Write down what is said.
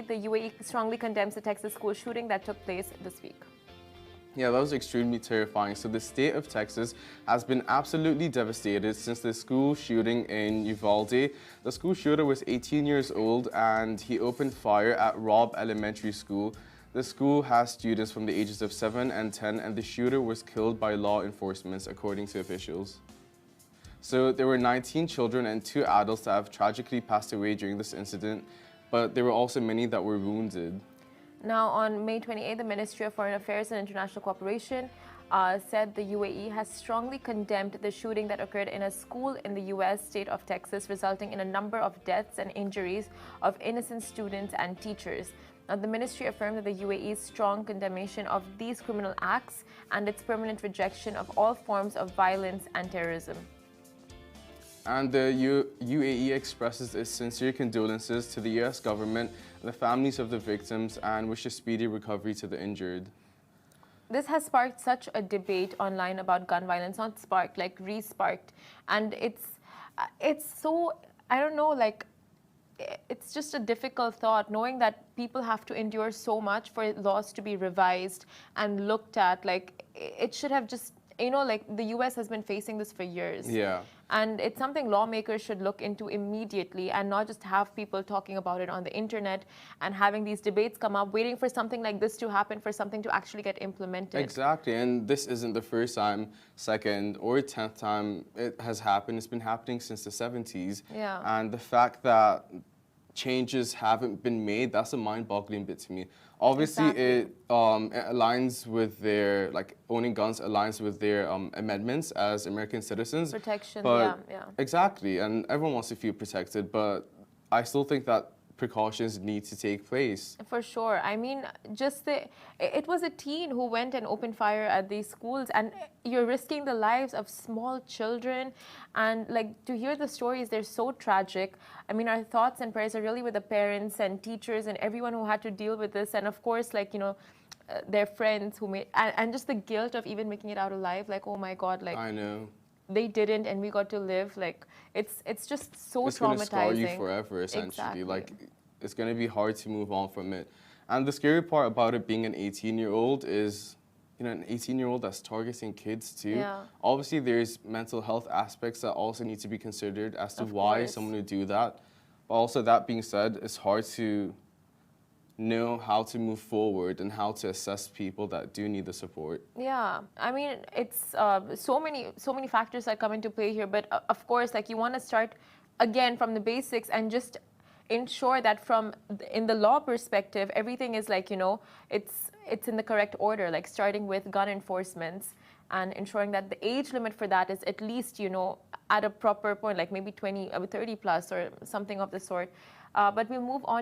the UAE strongly condemns the Texas school shooting that took place this week. Yeah, that was extremely terrifying. So the state of Texas has been absolutely devastated since the school shooting in Uvalde. The school shooter was 18 years old and he opened fire at Robb Elementary School. The school has students from the ages of 7 and 10, and the shooter was killed by law enforcement, according to officials. So there were 19 children and 2 adults that have tragically passed away during this incident, but there were also many that were wounded. Now, on May 28, the Ministry of Foreign Affairs and International Cooperation said the UAE has strongly condemned the shooting that occurred in a school in the U.S. state of Texas, resulting in a number of deaths and injuries of innocent students and teachers. Now, the ministry affirmed that the UAE's strong condemnation of these criminal acts and its permanent rejection of all forms of violence and terrorism. And the UAE expresses its sincere condolences to the US government and the families of the victims and wishes speedy recovery to the injured. This has sparked such a debate online about gun violence, not sparked, like re-sparked. And it's so, I don't know, like, it's just a difficult thought knowing that people have to endure so much for laws to be revised and looked at. Like, it should have just, you know, like the US has been facing this for years. Yeah. And it's something lawmakers should look into immediately and not just have people talking about it on the internet and having these debates come up, waiting for something like this to happen, for something to actually get implemented. Exactly, and this isn't the first time, second or 10th time it has happened. It's been happening since the 70s. Yeah. And the fact that changes haven't been made, that's a mind-boggling bit to me. Obviously, it aligns with their, like, owning guns aligns with their amendments as American citizens. Protection, but yeah. Exactly, and everyone wants to feel protected, but I still think that precautions need to take place. For sure. I mean, it was a teen who went and opened fire at these schools, and you're risking the lives of small children. And like, to hear the stories, they're so tragic. I mean, our thoughts and prayers are really with the parents and teachers and everyone who had to deal with this. And of course, like, you know, their friends who made, and just the guilt of even making it out alive. Like, oh my God, like, I know. They didn't and we got to live. Like, it's just so it's traumatizing. It's going to scar you forever, essentially. Exactly. Like, it's going to be hard to move on from it. And the scary part about it being an 18-year-old is, you know, an 18-year-old that's targeting kids too. Yeah. Obviously, there's mental health aspects that also need to be considered as to why someone would do that. But also, that being said, it's hard to know how to move forward and how to assess people that do need the support. Yeah, I mean, it's so many factors that come into play here. But of course, like, you want to start again from the basics and just ensure that in the law perspective, everything is, like, you know, it's in the correct order, like starting with gun enforcement and ensuring that the age limit for that is at least, you know, at a proper point, like maybe 30 plus or something of the sort. But we'll move on.